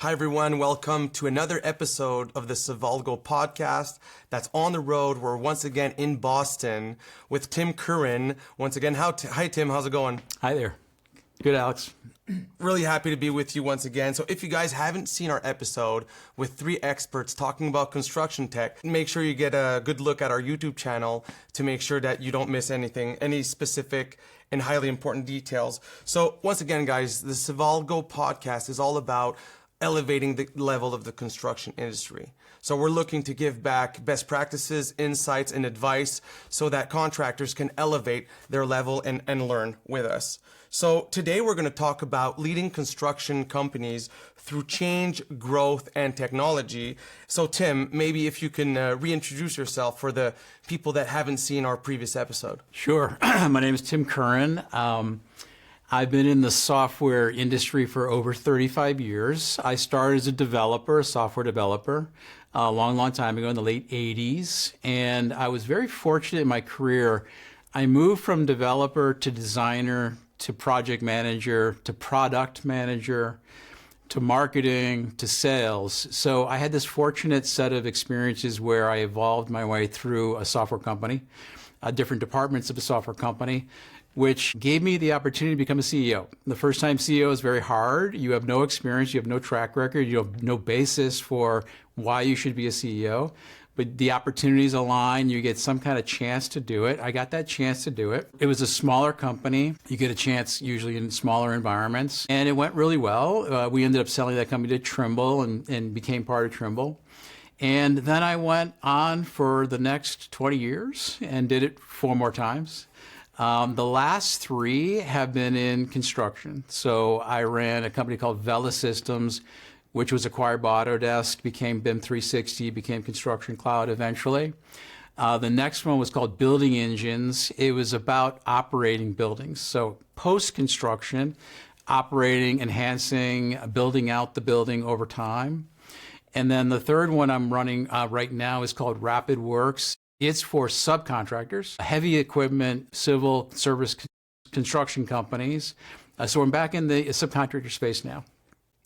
Hi, everyone. Welcome to another episode of the Civalgo Podcast. That's on the road. We're once again in Boston with Tim Curran. Once again, hi, Tim. How's it going? Hi there. Good, Alex. Really happy to be with you once again. So if you guys haven't seen our episode with three experts talking about construction tech, make sure you get a good look at our YouTube channel to make sure that you don't miss anything, any specific and highly important details. So once again, guys, the Civalgo Podcast is all about elevating the level of the construction industry. So we're looking to give back best practices, insights, and advice so that contractors can elevate their level and learn with us. So today we're going to talk about leading construction companies through change, growth, and technology. So Tim, maybe if you can reintroduce yourself for the people that haven't seen our previous episode. Sure. My name is Tim Curran. I've been in the software industry for over 35 years. I started as a developer, a software developer, a long time ago in the late 80s. And I was very fortunate in my career. I moved from developer to designer to project manager to product manager to marketing to sales. So I had this fortunate set of experiences where I evolved my way through a software company, different departments of a software company, which gave me the opportunity to become a CEO. The first time CEO is very hard. You have no experience, you have no track record, you have no basis for why you should be a CEO. But the opportunities align, you get some kind of chance to do it. I got that chance to do it. It was a smaller company. You get a chance usually in smaller environments. And it went really well. We ended up selling that company to Trimble and became part of Trimble. And then I went on for the next 20 years and did it 4 more times. The last 3 have been in construction. So I ran a company called Vela Systems, which was acquired by Autodesk, became BIM 360, became Construction Cloud eventually. The next one was called Building Engines. It was about operating buildings. So post-construction, operating, enhancing, building out the building over time. And then the third one I'm running right now is called RapidWorks. It's for subcontractors, heavy equipment, civil service construction companies. So I'm back in the subcontractor space now.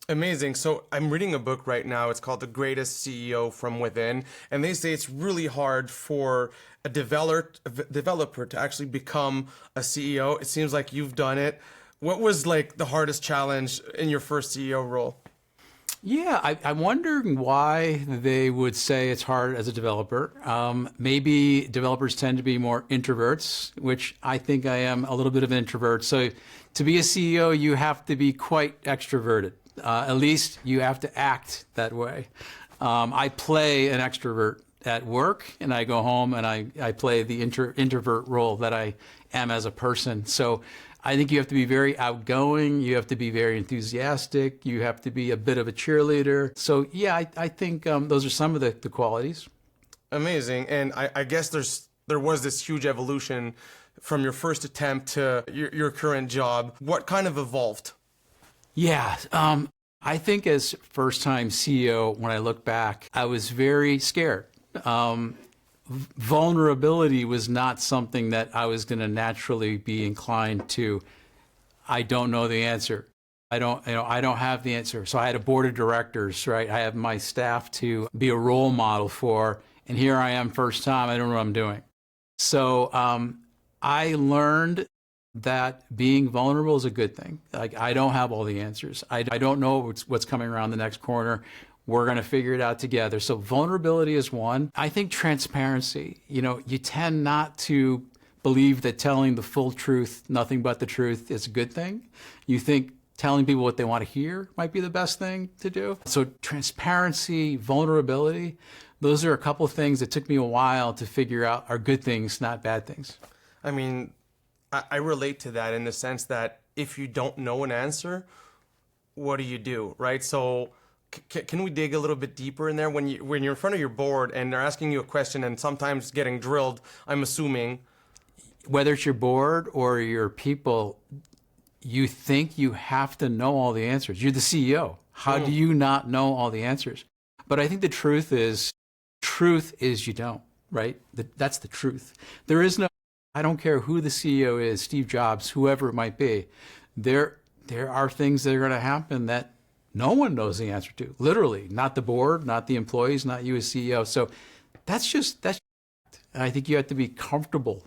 Amazing. So I'm reading a book right now. It's called The Greatest CEO from Within. And they say it's really hard for a developer to actually become a CEO. It seems like you've done it. What was like the hardest challenge in your first CEO role? Yeah, I'm wondering why they would say it's hard as a developer. Maybe developers tend to be more introverts, which I think I am a little bit of an introvert. So to be a CEO, you have to be quite extroverted. At least you have to act that way. I play an extrovert at work, and I go home and I play the introvert role that I am as a person. So I think you have to be very outgoing, you have to be very enthusiastic, you have to be a bit of a cheerleader. So yeah, I think those are some of the qualities. Amazing. And I guess there was this huge evolution from your first attempt to your current job. What kind of evolved? Yeah, I think as first-time CEO, when I look back, I was very scared. Vulnerability was not something that I was going to naturally be inclined to. I don't know the answer. I don't have the answer. So I had a board of directors, right? I have my staff to be a role model for, and here I am first time, I don't know what I'm doing. So I learned that being vulnerable is a good thing. Like, I don't have all the answers. I don't know what's coming around the next corner. We're going to figure it out together. So vulnerability is one. I think transparency, you tend not to believe that telling the full truth, nothing but the truth, is a good thing. You think telling people what they want to hear might be the best thing to do. So transparency, vulnerability, those are a couple of things that took me a while to figure out are good things, not bad things. I mean, I relate to that in the sense that if you don't know an answer, what do, right? So can we dig a little bit deeper in there? When you're in front of your board and they're asking you a question and sometimes getting drilled, I'm assuming. Whether it's your board or your people, you think you have to know all the answers. You're the CEO. How do you not know all the answers? But I think the truth is you don't, right? That's the truth. There is no, I don't care who the CEO is, Steve Jobs, whoever it might be. There are things that are going to happen that no one knows the answer to, literally, not the board, not the employees, not you as CEO. So that's, and I think you have to be comfortable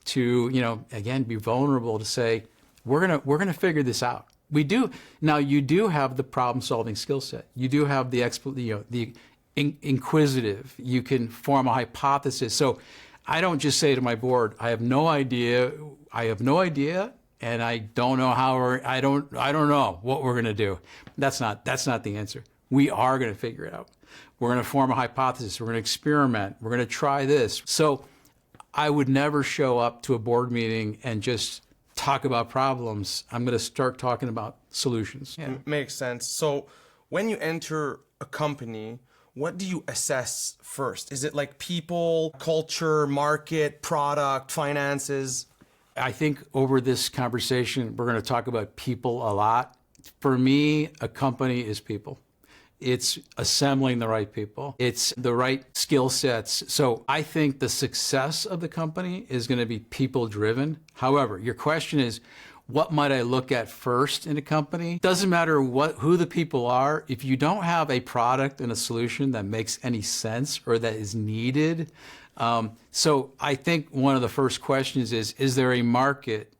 to, again, be vulnerable to say, we're going to figure this out. We do. Now, you do have the problem-solving skill set. You do have the inquisitive. You can form a hypothesis. So I don't just say to my board, I have no idea, and I don't know how I don't know what we're going to do. That's not the answer. We are going to figure it out. We're going to form a hypothesis. We're going to experiment. We're going to try this. So I would never show up to a board meeting and just talk about problems. I'm going to start talking about solutions. Yeah. Makes sense. So when you enter a company, what do you assess first? Is it like people, culture, market, product, finances? I think over this conversation, we're going to talk about people a lot. For me, a company is people. It's assembling the right people. It's the right skill sets. So I think the success of the company is going to be people driven. However, your question is, what might I look at first in a company? Doesn't matter who the people are. If you don't have a product and a solution that makes any sense or that is needed. So I think one of the first questions is there a market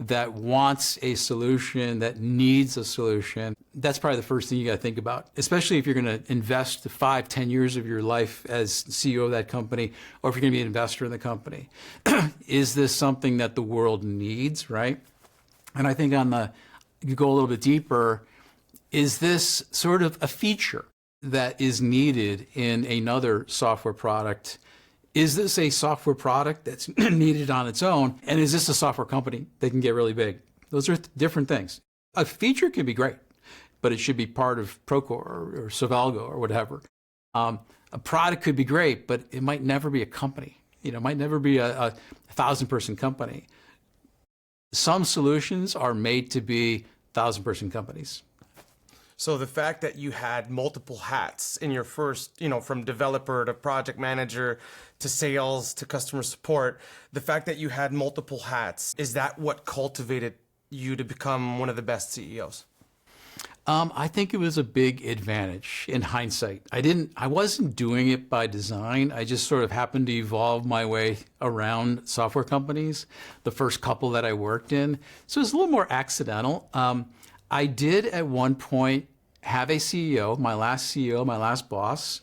that wants a solution, that needs a solution? That's probably the first thing you got to think about, especially if you're going to invest 5-10 years of your life as CEO of that company, or if you're going to be an investor in the company. Is this something that the world needs, right? And I think you go a little bit deeper, is this sort of a feature that is needed in another software product? Is this a software product that's needed on its own? And is this a software company that can get really big? Those are different things. A feature can be great, but it should be part of Procore or Civalgo or whatever. A product could be great, but it might never be a company. It might never be a 1,000-person company. Some solutions are made to be 1,000-person companies. So the fact that you had multiple hats in your first, from developer to project manager to sales to customer support, the fact that you had multiple hats, is that what cultivated you to become one of the best CEOs? I think it was a big advantage in hindsight. I wasn't doing it by design. I just sort of happened to evolve my way around software companies, the first couple that I worked in. So it was a little more accidental. I did at one point have a CEO, my last boss,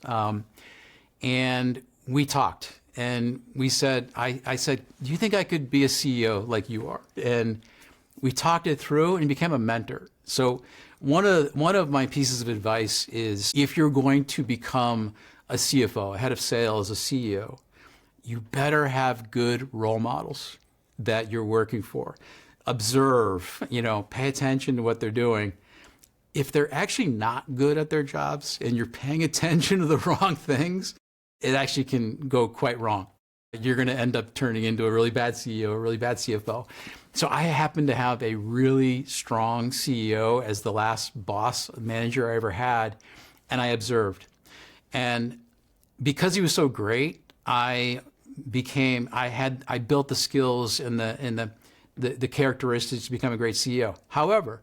and we talked. And we said, I said, do you think I could be a CEO like you are? And we talked it through and became a mentor. So one of my pieces of advice is, if you're going to become a CFO, a head of sales, a CEO, you better have good role models that you're working for. Observe, pay attention to what they're doing. If they're actually not good at their jobs and you're paying attention to the wrong things, it actually can go quite wrong. You're going to end up turning into a really bad CEO, a really bad CFO. So I happen to have a really strong CEO as the last boss manager I ever had, and I observed. And because he was so great, I built the skills and the characteristics to become a great CEO. However,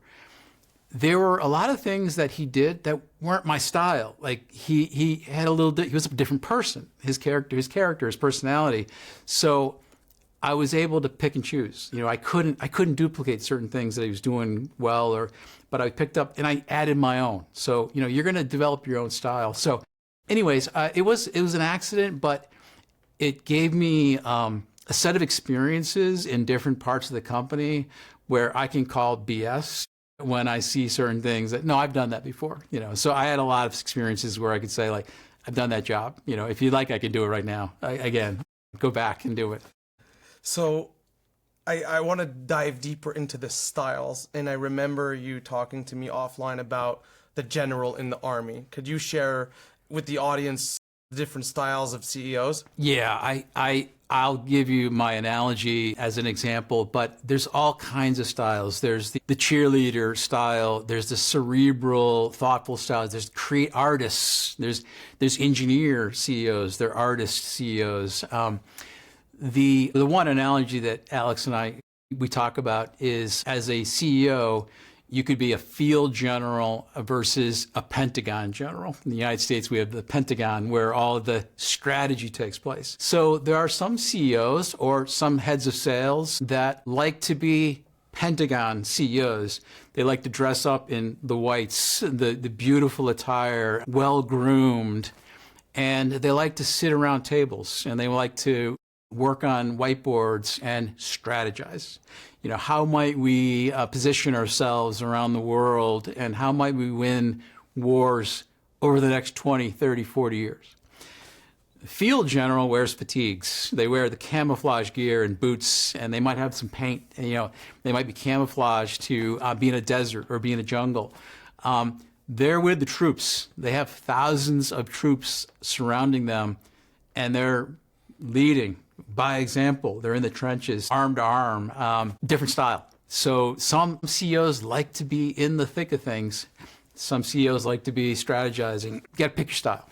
there were a lot of things that he did that weren't my style. Like he was a different person, his character, his personality. So I was able to pick and choose. I couldn't duplicate certain things that he was doing well, but I picked up and I added my own. So, you're going to develop your own style. So anyways, it was an accident, but it gave me a set of experiences in different parts of the company where I can call BS when I see certain things that, no, I've done that before, So I had a lot of experiences where I could say, like, I've done that job. If you'd like, I can do it right now. Again, go back and do it. So I want to dive deeper into the styles. And I remember you talking to me offline about the general in the Army. Could you share with the audience the different styles of CEOs? Yeah, I'll give you my analogy as an example, but there's all kinds of styles. There's the cheerleader style. There's the cerebral, thoughtful style. There's artists. There's engineer CEOs. There are artist CEOs. The one analogy that Alex and we talk about is, as a CEO, You could be a field general versus a Pentagon general. In the United States, we have the Pentagon where all of the strategy takes place. So there are some CEOs or some heads of sales that like to be Pentagon CEOs. They like to dress up in the whites, the beautiful attire, well-groomed, and they like to sit around tables, and they like to work on whiteboards and strategize. How might we position ourselves around the world, and how might we win wars over the next 20, 30, 40 years? The field general wears fatigues. They wear the camouflage gear and boots, and they might have some paint. They might be camouflaged to be in a desert or be in a jungle. They're with the troops. They have thousands of troops surrounding them, and they're leading by example. They're in the trenches, arm to arm, different style. So some CEOs like to be in the thick of things. Some CEOs like to be strategizing. You got to pick your style.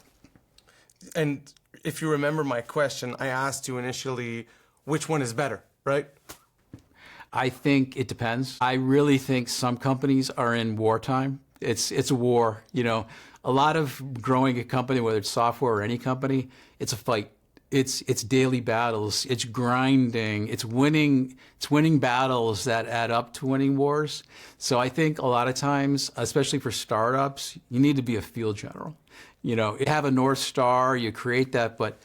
And if you remember my question, I asked you initially, which one is better, right? I think it depends. I really think some companies are in wartime. It's a war. A lot of growing a company, whether it's software or any company, it's a fight. It's daily battles. It's grinding. It's winning battles that add up to winning wars. So I think a lot of times, especially for startups, you need to be a field general. You have a North Star, you create that, but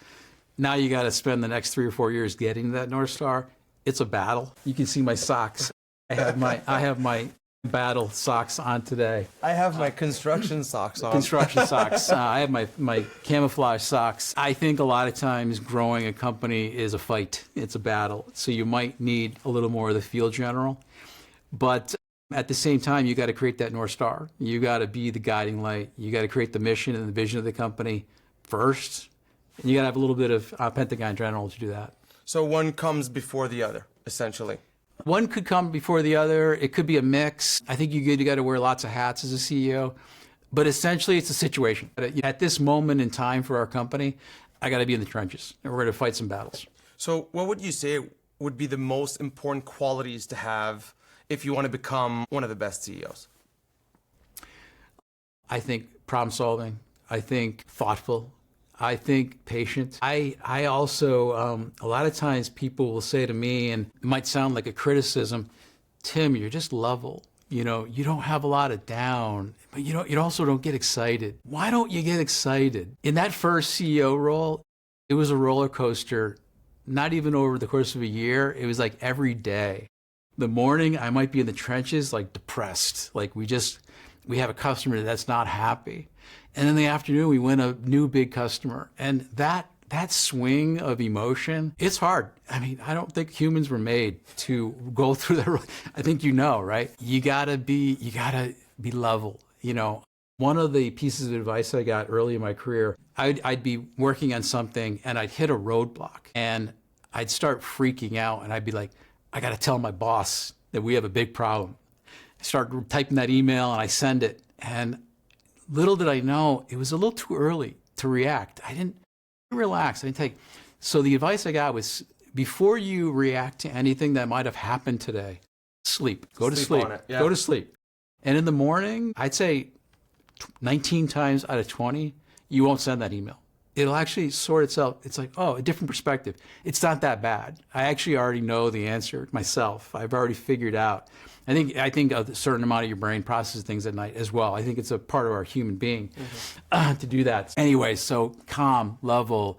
now you got to spend the next 3 or 4 years getting to that North Star. It's a battle. You can see my socks. I have my battle socks on today. I have my construction socks on. Construction socks. I have my camouflage socks. I think a lot of times growing a company is a fight. It's a battle. So you might need a little more of the field general. But at the same time, you got to create that North Star. You got to be the guiding light. You got to create the mission and the vision of the company first. And you got to have a little bit of Pentagon general to do that. So one comes before the other, essentially. One could come before the other. It could be a mix. I think you got to wear lots of hats as a CEO. But essentially, it's a situation. At this moment in time for our company, I got to be in the trenches, and we're going to fight some battles. So what would you say would be the most important qualities to have if you want to become one of the best CEOs? I think problem solving. I think thoughtful. I think patient. I also, a lot of times people will say to me, and it might sound like a criticism, Tim, you're just level. You don't have a lot of down, but you also don't get excited. Why don't you get excited? In that first CEO role, it was a roller coaster, not even over the course of a year. It was like every day. The morning, I might be in the trenches, like depressed. Like we have a customer that's not happy. And in the afternoon, we win a new big customer. And that swing of emotion, it's hard. I mean, I don't think humans were made to go through that. I think right? You gotta be level. One of the pieces of advice I got early in my career, I'd be working on something and I'd hit a roadblock and I'd start freaking out and I'd be like, I gotta tell my boss that we have a big problem. I start typing that email and I send it, and little did I know, it was a little too early to react. I didn't relax. I didn't take. So the advice I got was, before you react to anything that might have happened today, sleep. Go to sleep. On it. Yeah. Go to sleep. And in the morning, I'd say 19 times out of 20, you won't send that email. It'll actually sort itself. It's like, oh, a different perspective. It's not that bad. I actually already know the answer myself. I've already figured out. I think a certain amount of your brain processes things at night as well. I think it's a part of our human being to do that. Anyway, so calm, level.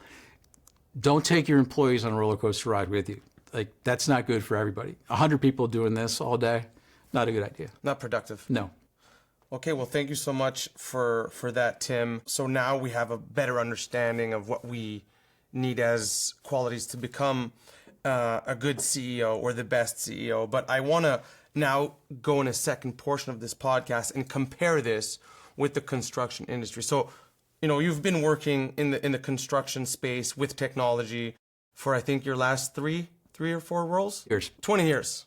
Don't take your employees on a roller coaster ride with you. Like, that's not good for everybody. 100 people doing this all day, not a good idea. Not productive. No. Okay, well, thank you so much for that, Tim. So now we have a better understanding of what we need as qualities to become a good CEO or the best CEO. But I want to now go in a second portion of this podcast and compare this with the construction industry. So, you've been working in the construction space with technology for, I think, your last three or four roles? Years. 20 years.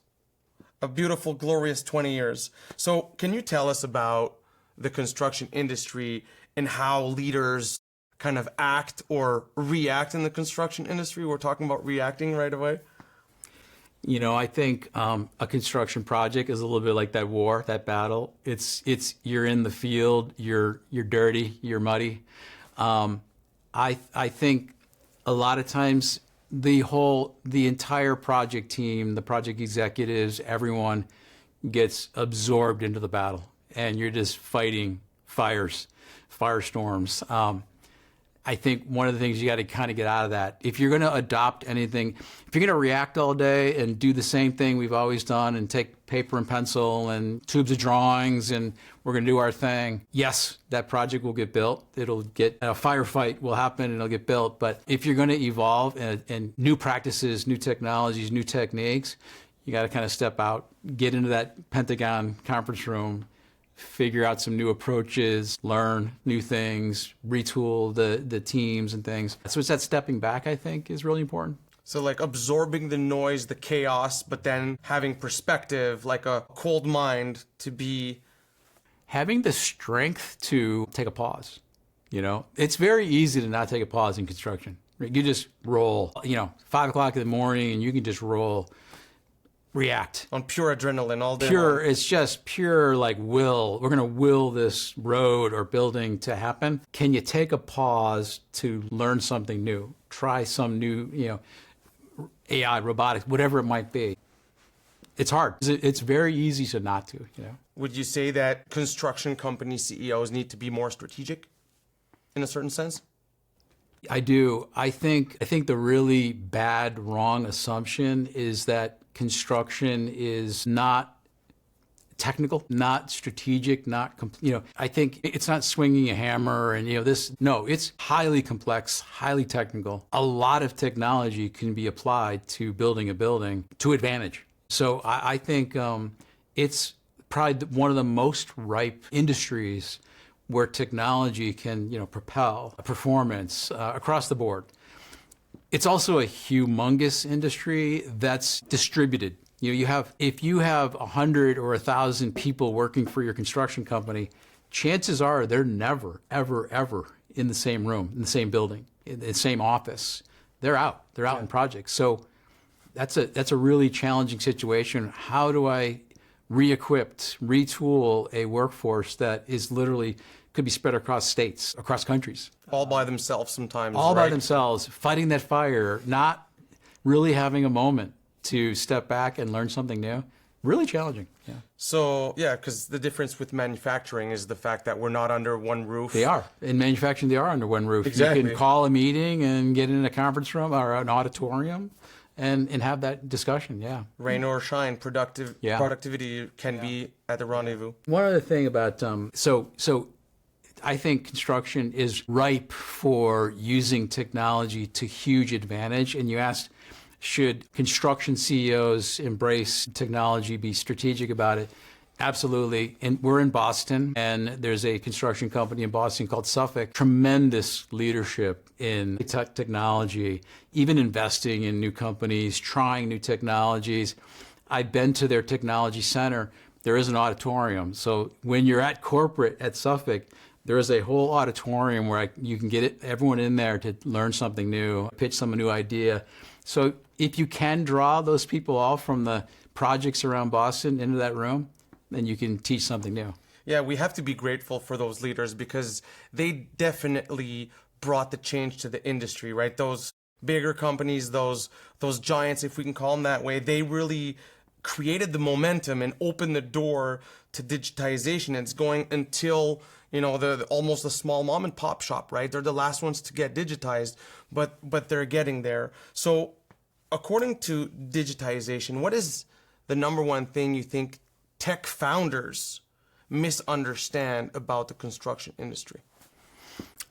A beautiful, glorious 20 years. So can you tell us about the construction industry and how leaders kind of act or react in the construction industry? We're talking about reacting right away. I think a construction project is a little bit like that war, that battle. It's you're in the field, you're dirty, you're muddy. I think a lot of times the entire project team, the project executives, everyone gets absorbed into the battle, and you're just fighting firestorms. I think one of the things you got to kind of get out of that, if you're going to adopt anything, if you're going to react all day and do the same thing we've always done and take paper and pencil and tubes of drawings and we're going to do our thing, yes, that project will get built. It'll get a firefight will happen and it'll get built. But if you're going to evolve and new practices, new technologies, new techniques, you got to kind of step out, get into that Pentagon conference room, figure out some new approaches, learn new things, retool the teams and things. So it's that stepping back, I think, is really important. So like absorbing the noise, the chaos, but then having perspective, like a cold mind to be... Having the strength to take a pause. It's very easy to not take a pause in construction. You just roll, 5 o'clock in the morning and you can just roll. React on pure adrenaline all day long. long. It's just pure like will. We're going to will this road or building to happen. Can you take a pause to learn something new? Try some new, AI, robotics, whatever it might be. It's hard. It's very easy to not to. Would you say that construction company CEOs need to be more strategic in a certain sense? I do. I think the really bad, wrong assumption is that construction is not technical, not strategic, I think it's not swinging a hammer and, it's highly complex, highly technical. A lot of technology can be applied to building a building to advantage. So I think it's probably one of the most ripe industries where technology can, propel performance across the board. It's also a humongous industry that's distributed. If you have 100 or 1,000 people working for your construction company, chances are they're never, ever, ever in the same room, in the same building, in the same office. They're out. They're out in projects. So that's a really challenging situation. How do I re-equip, retool a workforce that is literally could be spread across states, across countries. All by themselves sometimes, All right? by themselves, fighting that fire, not really having a moment to step back and learn something new. Really challenging. Yeah. So, because the difference with manufacturing is the fact that we're not under one roof. They are. In manufacturing, they are under one roof. Exactly. You can call a meeting and get in a conference room or an auditorium and have that discussion, yeah. Rain or shine, productivity can be at the rendezvous. One other thing about, so I think construction is ripe for using technology to huge advantage. And you asked, should construction CEOs embrace technology, be strategic about it? Absolutely. And we're in Boston, and there's a construction company in Boston called Suffolk. Tremendous leadership in technology, even investing in new companies, trying new technologies. I've been to their technology center. There is an auditorium. So when you're at corporate at Suffolk, there is a whole auditorium where you can get everyone in there to learn something new, pitch some new idea. So if you can draw those people off from the projects around Boston into that room, then you can teach something new. Yeah, we have to be grateful for those leaders because they definitely brought the change to the industry, right? Those bigger companies, those giants, if we can call them that way, they really created the momentum and opened the door to digitization. It's going until, the almost a small mom and pop shop, right? They're the last ones to get digitized, but they're getting there. So according to digitization, what is the number one thing you think tech founders misunderstand about the construction industry?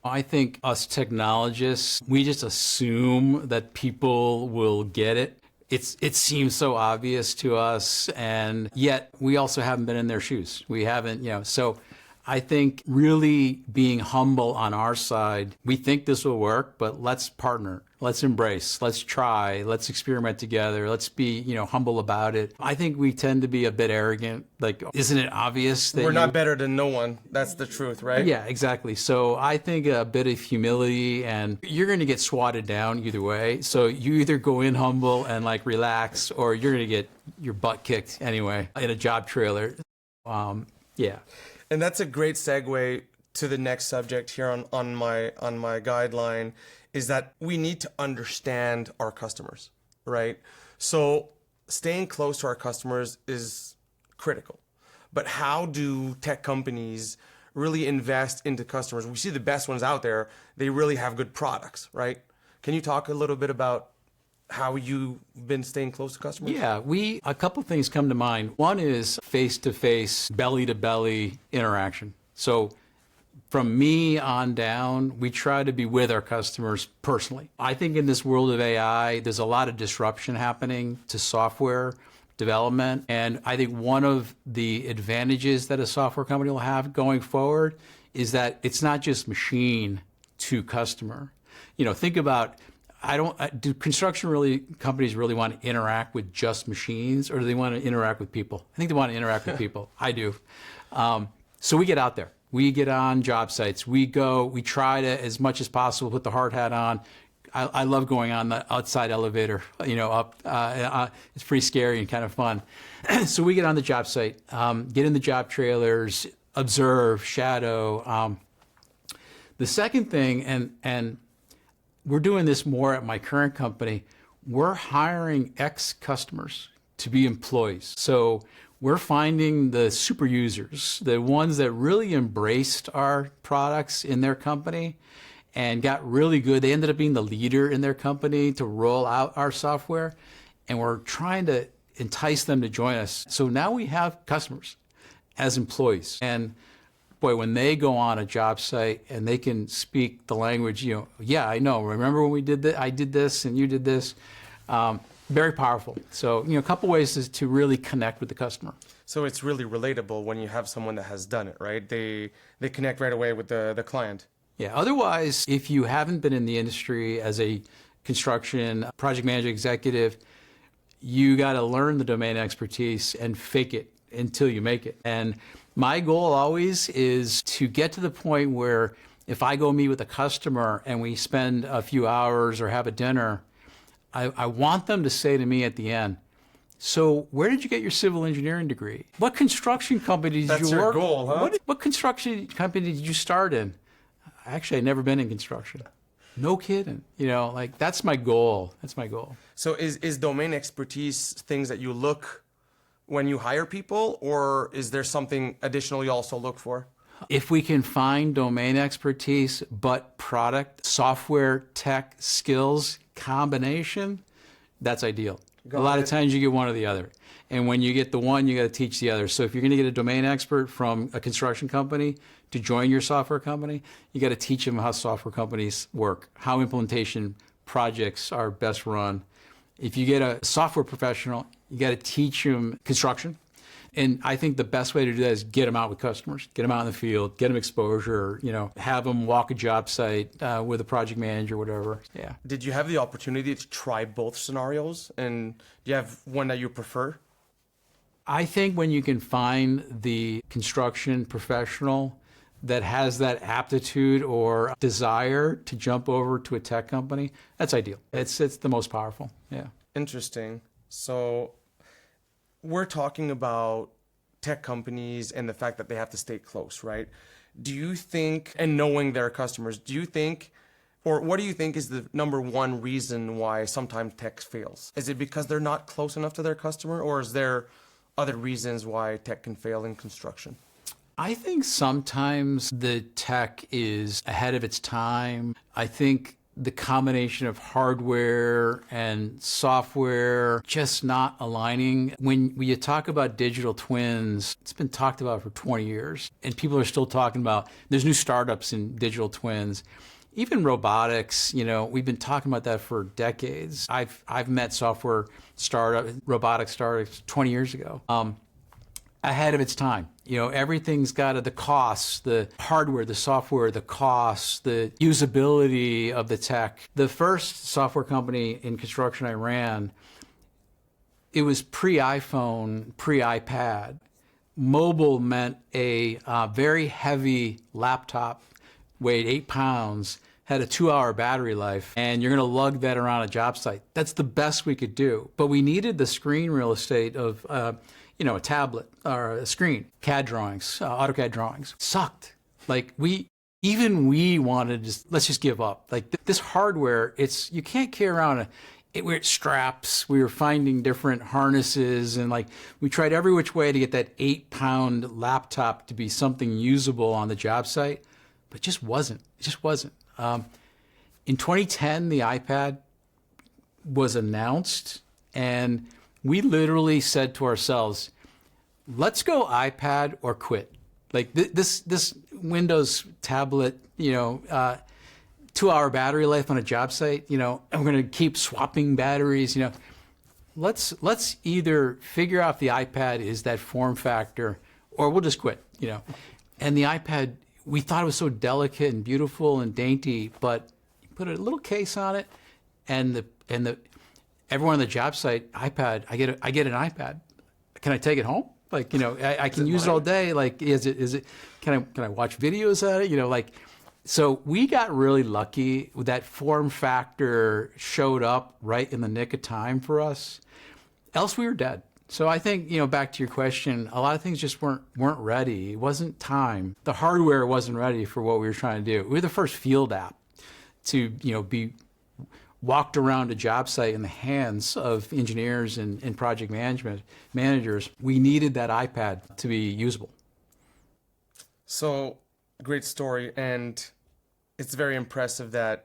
I think us technologists, we just assume that people will get it. It seems so obvious to us, and yet we also haven't been in their shoes. We haven't, so I think really being humble on our side, we think this will work, but let's partner, let's embrace, let's try, let's experiment together, let's be, humble about it. I think we tend to be a bit arrogant. Like, isn't it obvious that We're not better than no one? That's the truth, right? Yeah, exactly. So I think a bit of humility, and you're going to get swatted down either way. So you either go in humble and like relax, or you're going to get your butt kicked anyway in a job trailer. Yeah. And that's a great segue to the next subject here on my guideline, is that we need to understand our customers, right? So staying close to our customers is critical. But how do tech companies really invest into customers? We see the best ones out there, they really have good products, right? Can you talk a little bit about how you've been staying close to customers? Yeah, a couple things come to mind. One is face-to-face, belly-to-belly interaction. So from me on down, we try to be with our customers personally. I think in this world of AI, there's a lot of disruption happening to software development. And I think one of the advantages that a software company will have going forward is that it's not just machine to customer. Think about, do construction companies really want to interact with just machines, or do they want to interact with people? I think they want to interact with people. I do. So we get out there. We get on job sites. We try to, as much as possible, put the hard hat on. I love going on the outside elevator, up. It's pretty scary and kind of fun. So we get on the job site, get in the job trailers, observe, shadow. The second thing, and we're doing this more at my current company, we're hiring ex-customers to be employees. So we're finding the super users, the ones that really embraced our products in their company and got really good. They ended up being the leader in their company to roll out our software, and we're trying to entice them to join us. So now we have customers as employees. And boy, when they go on a job site and they can speak the language, yeah, I know. Remember when we did that? I did this and you did this. Very powerful. So, a couple ways to really connect with the customer. So it's really relatable when you have someone that has done it, right? They connect right away with the client. Yeah. Otherwise, if you haven't been in the industry as a construction project manager executive, you got to learn the domain expertise and fake it until you make it. And my goal always is to get to the point where if I go meet with a customer and we spend a few hours or have a dinner, I want them to say to me at the end, so where did you get your civil engineering degree? What construction company did That's you work? That's your goal, huh? What construction company did you start in? Actually, I've never been in construction. No kidding. That's my goal. That's my goal. So is domain expertise things that you look when you hire people, or is there something additional you also look for? If we can find domain expertise, but product, software, tech, skills combination, that's ideal. A lot of times you get one or the other. And when you get the one, you got to teach the other. So if you're going to get a domain expert from a construction company to join your software company, you got to teach them how software companies work, how implementation projects are best run. If you get a software professional, you got to teach them construction. And I think the best way to do that is get them out with customers, get them out in the field, get them exposure, have them walk a job site with a project manager, whatever. Yeah. Did you have the opportunity to try both scenarios? And do you have one that you prefer? I think when you can find the construction professional that has that aptitude or desire to jump over to a tech company, that's ideal. It's the most powerful. Yeah. Interesting. So we're talking about tech companies and the fact that they have to stay close, right? Do you think, and knowing their customers, do you think, or what do you think is the number one reason why sometimes tech fails? Is it because they're not close enough to their customer, or is there other reasons why tech can fail in construction? I think sometimes the tech is ahead of its time. I think the combination of hardware and software just not aligning. When you talk about digital twins, it's been talked about for 20 years, and people are still talking about, there's new startups in digital twins. Even robotics, we've been talking about that for decades. I've met robotic startups 20 years ago. Ahead of its time. Everything's got the costs, the hardware, the software, the costs, the usability of the tech. The first software company in construction I ran, it was pre-iPhone, pre-iPad. Mobile meant a very heavy laptop, weighed 8 pounds, had a 2-hour battery life, and you're going to lug that around a job site. That's the best we could do. But we needed the screen real estate of, a tablet or a screen. CAD drawings, AutoCAD drawings. Sucked. Like we wanted to let's just give up. Like this hardware, you can't carry around we're straps. We were finding different harnesses, and we tried every which way to get that 8-pound laptop to be something usable on the job site, but it just wasn't. It just wasn't. In 2010, the iPad was announced, and we literally said to ourselves, let's go iPad or quit. Like this Windows tablet, 2-hour battery life on a job site, and we're going to keep swapping batteries, let's either figure out if the iPad is that form factor or we'll just quit, And the iPad, we thought it was so delicate and beautiful and dainty, but you put a little case on it, and everyone on the job site, iPad, I get an iPad. Can I take it home? I can use it all day. Can I watch videos at it? So we got really lucky. That form factor showed up right in the nick of time for us. Else we were dead. So I think, back to your question, a lot of things just weren't ready. It wasn't time. The hardware wasn't ready for what we were trying to do. We were the first field app to, be walked around a job site in the hands of engineers and project managers. We needed that iPad to be usable. So, great story. And it's very impressive that,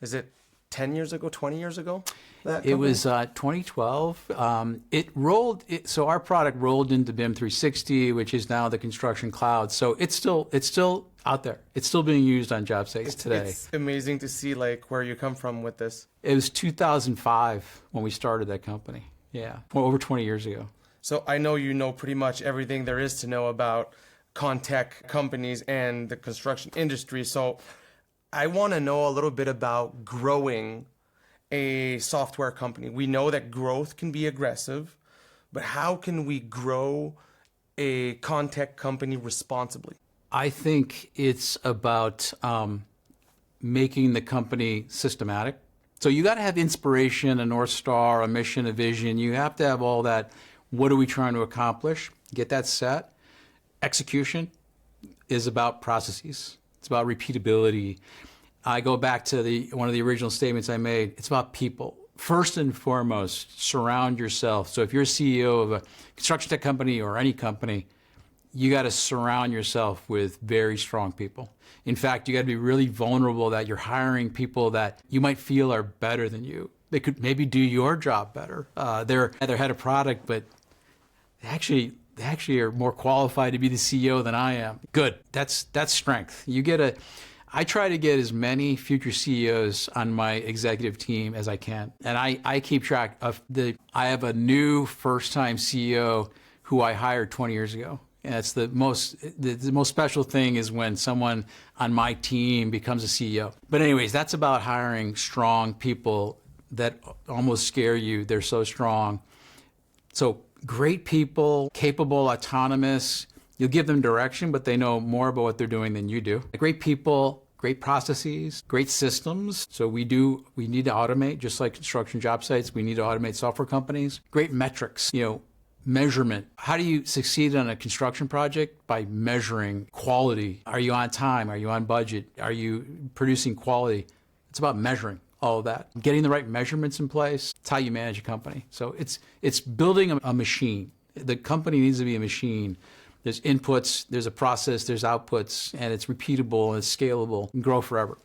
is it 10 years ago, 20 years ago? It was 2012. So our product rolled into BIM 360, which is now the Construction Cloud. So it's still out there. It's still being used on job sites today. It's amazing to see where you come from with this. It was 2005 when we started that company. Yeah, well, over 20 years ago. So I know you know pretty much everything there is to know about con-tech companies and the construction industry. So I want to know a little bit about growing a software company. We know that growth can be aggressive, but how can we grow a con-tech company responsibly? I think it's about making the company systematic. So you got to have inspiration, a North Star, a mission, a vision. You have to have all that. What are we trying to accomplish? Get that set. Execution is about processes. It's about repeatability. I go back to one of the original statements I made. It's about people. First and foremost, surround yourself. So if you're a CEO of a construction tech company or any company, you got to surround yourself with very strong people. In fact, you got to be really vulnerable that you're hiring people that you might feel are better than you. They could maybe do your job better. They're head of product, but they actually are more qualified to be the CEO than I am. Good. That's strength. I try to get as many future CEOs on my executive team as I can. And I keep track of I have a new first-time CEO who I hired 20 years ago. And that's the most special thing is when someone on my team becomes a CEO. But anyways, that's about hiring strong people that almost scare you. They're so strong. So great people, capable, autonomous. You'll give them direction, but they know more about what they're doing than you do. Great people, great processes, great systems. So we need to automate, just like construction job sites. We need to automate software companies. Great metrics, measurement. How do you succeed on a construction project? By measuring quality. Are you on time? Are you on budget? Are you producing quality? It's about measuring all of that. Getting the right measurements in place. It's how you manage a company. So it's building a machine. The company needs to be a machine. There's inputs, there's a process, there's outputs, and it's repeatable and it's scalable and grow forever.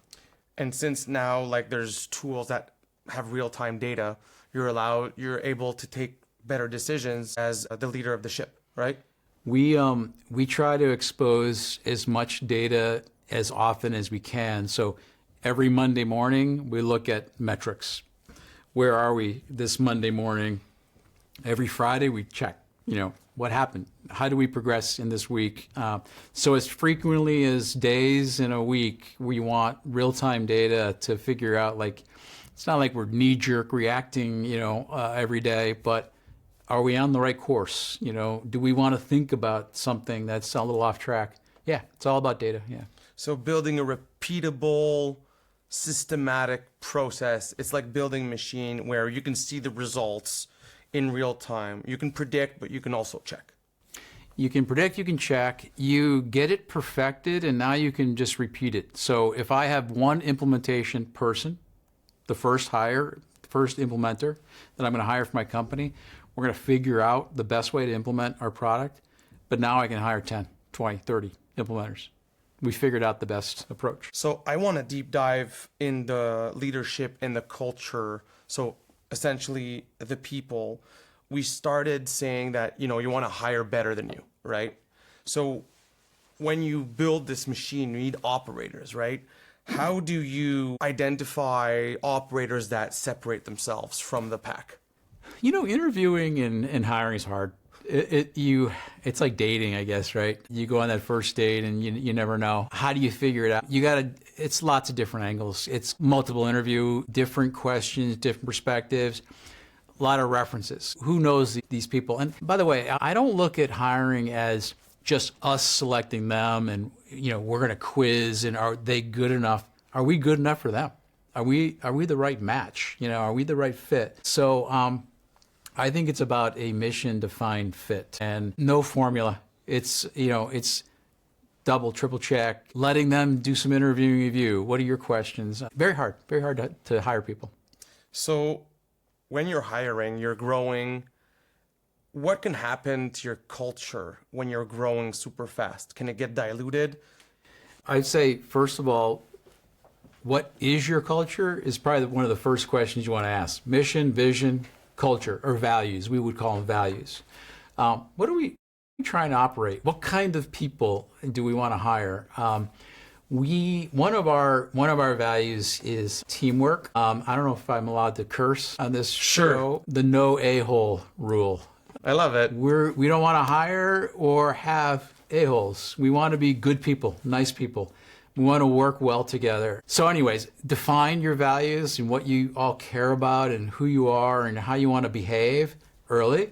And since now there's tools that have real-time data, you're able to take better decisions as the leader of the ship, right? We try to expose as much data as often as we can. So every Monday morning, we look at metrics. Where are we this Monday morning? Every Friday, we check. what happened? How do we progress in this week? So as frequently as days in a week, we want real-time data to figure out, like, it's not like we're knee-jerk reacting, every day, but are we on the right course? Do we want to think about something that's a little off track? Yeah, it's all about data, yeah. So building a repeatable, systematic process, it's like building a machine where you can see the results in real time. You can predict, but you can also check. You can predict, you can check, you get it perfected, and now you can just repeat it. So if I have one implementation person, the first implementer that I'm going to hire for my company, we're going to figure out the best way to implement our product, but now I can hire 10, 20, 30 implementers. We figured out the best approach. So I want to deep dive in the leadership and the culture. So essentially the people. We started saying that, you want to hire better than you, right? So when you build this machine, you need operators, right? How do you identify operators that separate themselves from the pack? Interviewing and hiring is hard. It's like dating, I guess, right? You go on that first date and you never know. How do you figure it out? It's lots of different angles. It's multiple interview, different questions, different perspectives, a lot of references. Who knows these people? And by the way, I don't look at hiring as just us selecting them and, we're going to quiz and are they good enough? Are we good enough for them? Are we the right match? Are we the right fit? So, I think it's about a mission-defined fit and no formula. It's double, triple check, letting them do some interviewing of you. What are your questions? Very hard to hire people. So when you're hiring, you're growing, what can happen to your culture when you're growing super fast? Can it get diluted? I'd say, first of all, what is your culture is probably one of the first questions you want to ask. Mission, vision, culture, or values. We would call them values. What are we trying to operate? What kind of people do we want to hire? One of our values is teamwork. I don't know if I'm allowed to curse on this show. The no a-hole rule. I love it. We don't want to hire or have a-holes. We want to be good people, nice people. We want to work well together. So anyways, define your values and what you all care about and who you are and how you want to behave early.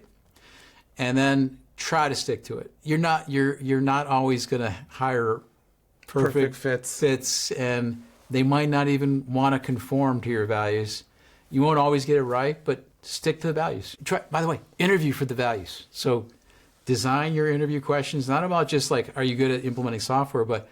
And then try to stick to it. You're not always going to hire perfect fits, and they might not even want to conform to your values. You won't always get it right, but stick to the values. By the way, interview for the values. So design your interview questions, not about just like, are you good at implementing software, but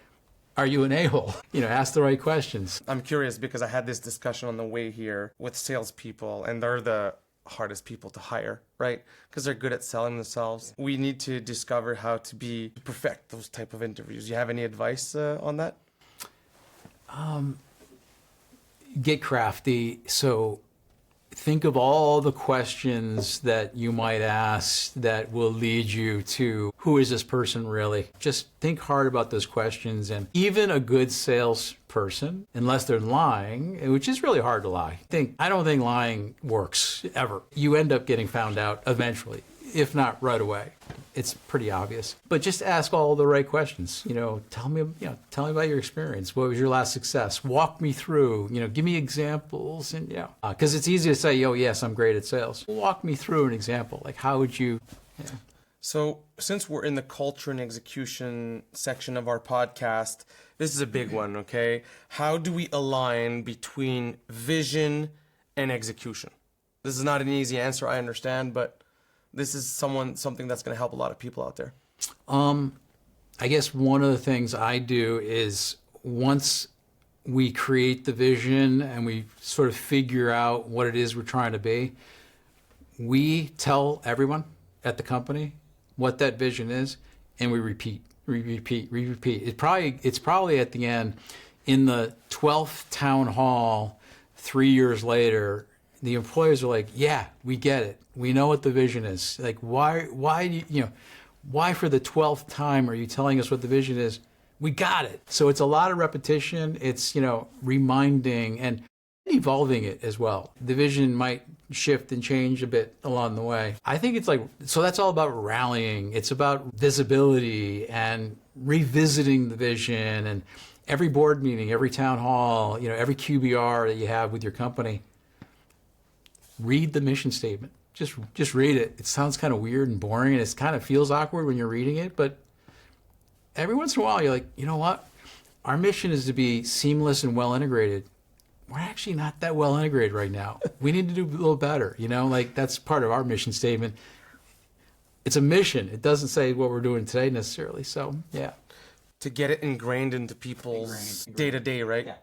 are you an a-hole? Ask the right questions. I'm curious because I had this discussion on the way here with salespeople, and they're the hardest people to hire, right? Because they're good at selling themselves. We need to discover how to perfect those type of interviews. You have any advice on that? Get crafty. So think of all the questions that you might ask that will lead you to who is this person really? Just think hard about those questions. And even a good salesperson, unless they're lying, which is really hard to lie. I don't think lying works ever. You end up getting found out eventually, if not right away. It's pretty obvious. But just ask all the right questions. Tell me about your experience. What was your last success? Walk me through. Give me examples. And because it's easy to say, "Oh, yes, I'm great at sales." Walk me through an example. Like, how would you? So, since we're in the culture and execution section of our podcast, this is a big one. Okay, how do we align between vision and execution? This is not an easy answer, I understand, but this is something that's going to help a lot of people out there. I guess one of the things I do is once we create the vision and we sort of figure out what it is we're trying to be, we tell everyone at the company what that vision is, and we repeat. It's probably at the end, in the 12th town hall 3 years later, the employees are like, "Yeah, we get it. We know what the vision is." Like, why for the 12th time are you telling us what the vision is? We got it. So it's a lot of repetition. It's, reminding and evolving it as well. The vision might shift and change a bit along the way. I think it's like, so that's all about rallying. It's about visibility and revisiting the vision, and every board meeting, every town hall, every QBR that you have with your company, read the mission statement. Just read it. It sounds kind of weird and boring, and it kind of feels awkward when you're reading it, but every once in a while you're like, you know what? Our mission is to be seamless and well integrated. We're actually not that well integrated right now. We need to do a little better, like that's part of our mission statement. It's a mission. It doesn't say what we're doing today necessarily. So, yeah. To get it ingrained into people's day-to-day, right? Yeah.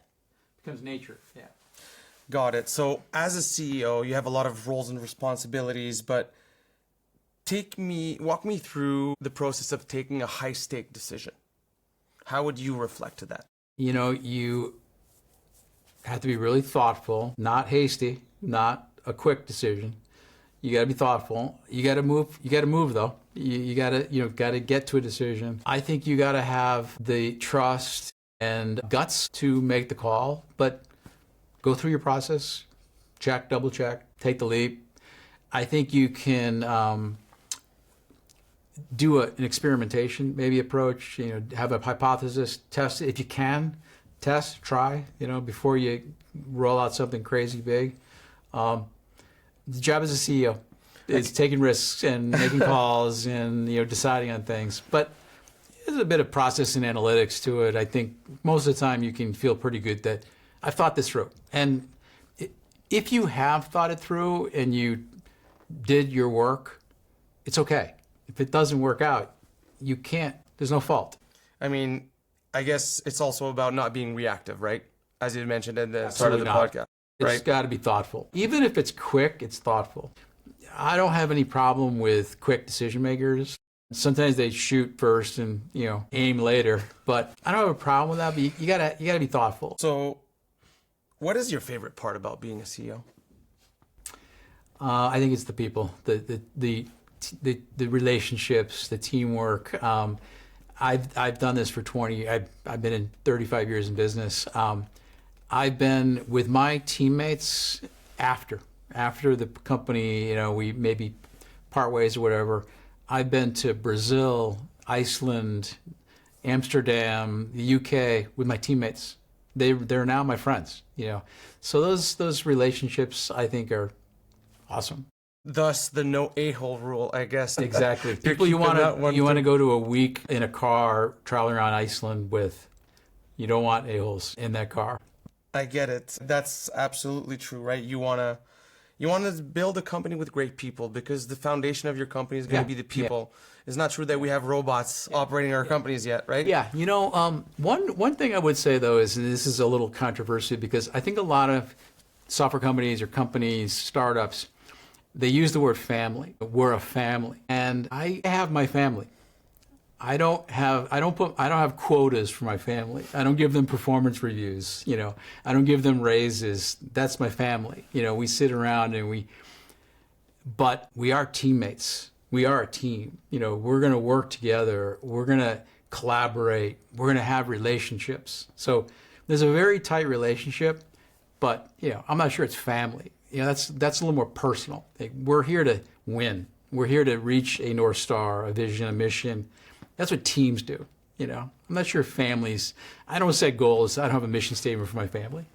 Becomes nature, yeah. Got it. So as a CEO, you have a lot of roles and responsibilities, but walk me through the process of taking a high-stake decision. How would you reflect to that? You have to be really thoughtful, not hasty, not a quick decision. You got to be thoughtful. You got to move. You got to move though. You got to get to a decision. I think you got to have the trust and guts to make the call, but go through your process, check, double check, take the leap. I think you can do an experimentation, maybe approach, have a hypothesis, test it. If you can, test, try, before you roll out something crazy big. The job as a CEO is taking risks and making calls and, deciding on things. But there's a bit of process and analytics to it. I think most of the time you can feel pretty good that I've thought this through. And if you have thought it through and you did your work, it's okay. If it doesn't work out, you can't, there's no fault. I mean, I guess it's also about not being reactive, right? As you mentioned at the start of the podcast. It's got to be thoughtful. Even if it's quick, it's thoughtful. I don't have any problem with quick decision makers. Sometimes they shoot first and, aim later, but I don't have a problem with that, but you gotta be thoughtful. So what is your favorite part about being a CEO? I think it's the people, the relationships, the teamwork. I've done this for 20. I've been in 35 years in business. I've been with my teammates after the company. We maybe part ways or whatever. I've been to Brazil, Iceland, Amsterdam, the UK with my teammates. They're now my friends. So those relationships I think are awesome. Thus, the no a-hole rule, I guess. Exactly. People you want to go to a week in a car traveling around Iceland with. You don't want a-holes in that car. I get it. That's absolutely true, right? You want to build a company with great people because the foundation of your company is going to be the people. Yeah. It's not true that we have robots operating our companies yet, right? Yeah. One thing I would say though is, and this is a little controversial because I think a lot of software companies or companies, startups, they use the word family. We're a family, and I have my family. I don't have quotas for my family. I don't give them performance reviews. I don't give them raises. That's my family. We sit around but we are teammates. We are a team. We're going to work together. We're going to collaborate. We're going to have relationships. So there's a very tight relationship, but I'm not sure it's family. That's a little more personal. We're here to win. We're here to reach a North Star, a vision, a mission. That's what teams do. I'm not sure families. I don't set goals. I don't have a mission statement for my family.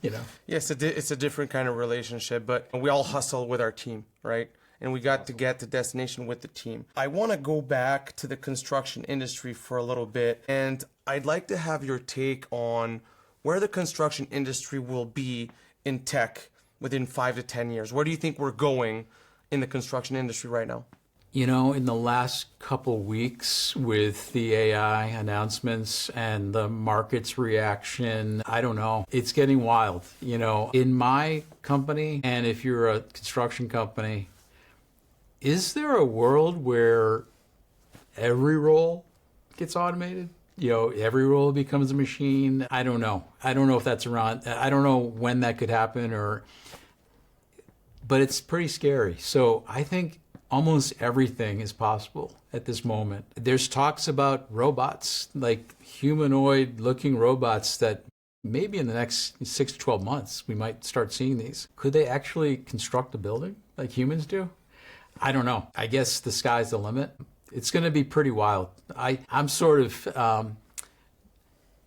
Yes, it's a different kind of relationship, but we all hustle with our team, right? And we got to get to destination with the team. I want to go back to the construction industry for a little bit, and I'd like to have your take on where the construction industry will be in tech within 5 to 10 years. Where do you think we're going in the construction industry right now? In the last couple weeks with the AI announcements and the market's reaction, I don't know. It's getting wild. In my company, and if you're a construction company, is there a world where every role gets automated? Every role becomes a machine? I don't know. I don't know if that's around. I don't know when that could happen, but it's pretty scary. So I think almost everything is possible at this moment. There's talks about robots, like humanoid-looking robots that maybe in the next 6 to 12 months, we might start seeing these. Could they actually construct a building? like humans do? I don't know. I guess the sky's the limit. It's going to be pretty wild. I'm sort of,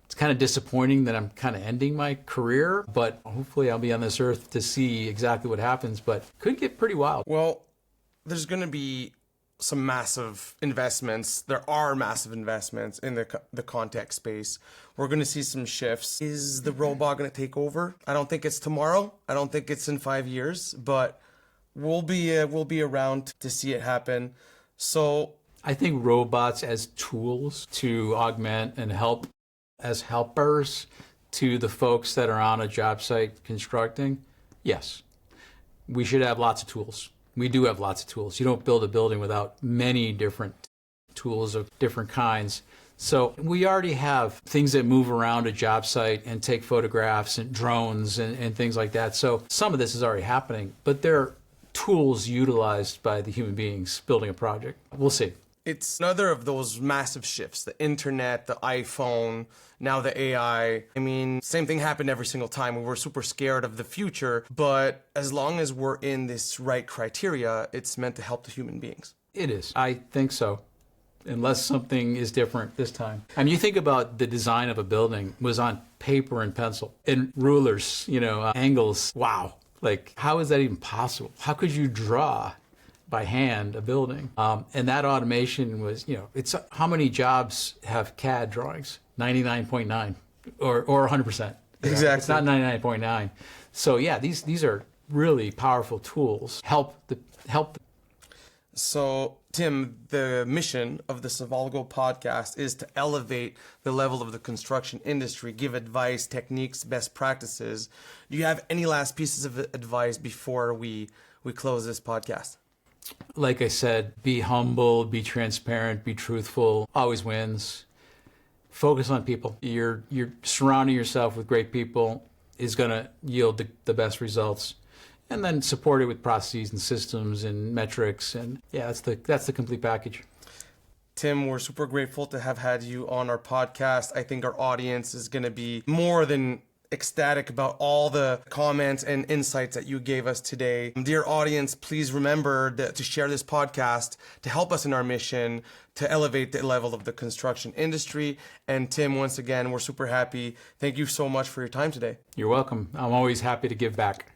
it's kind of disappointing that I'm kind of ending my career, but hopefully I'll be on this earth to see exactly what happens, but could get pretty wild. Well, there's going to be some massive investments. There are massive investments in the contact space. We're going to see some shifts. Is the robot going to take over? I don't think it's tomorrow. I don't think it's in 5 years, but we'll be around to see it happen. So I think robots as tools to augment and help as helpers to the folks that are on a job site constructing, yes, we should have lots of tools. We do have lots of tools. You don't build a building without many different tools of different kinds. So we already have things that move around a job site and take photographs and drones and things like that. So some of this is already happening, but they're tools utilized by the human beings building a project. We'll see. it's another of those massive shifts. The internet, the iPhone, now the AI. I mean, same thing happened every single time. We were super scared of the future, but as long as we're in this right criteria, it's meant to help the human beings. It is. I think so. Unless something is different this time. I mean, you think about the design of a building was on paper and pencil and rulers, angles. Wow. Like, how is that even possible? How could you draw by hand a building? And that automation was, it's how many jobs have CAD drawings? 99.9 or 100%. Exactly. It's not 99.9. So yeah, these are really powerful tools. Help. So, Tim, the mission of the Civalgo podcast is to elevate the level of the construction industry, give advice, techniques, best practices. Do you have any last pieces of advice before we close this podcast? Like I said, be humble, be transparent, be truthful, always wins. Focus on people. You're surrounding yourself with great people is going to yield the best results. And then support it with processes and systems and metrics. And yeah, that's the complete package. Tim, we're super grateful to have had you on our podcast. I think our audience is going to be more than ecstatic about all the comments and insights that you gave us today. Dear audience, please remember to share this podcast to help us in our mission to elevate the level of the construction industry. And Tim, once again, we're super happy. Thank you so much for your time today. You're welcome. I'm always happy to give back.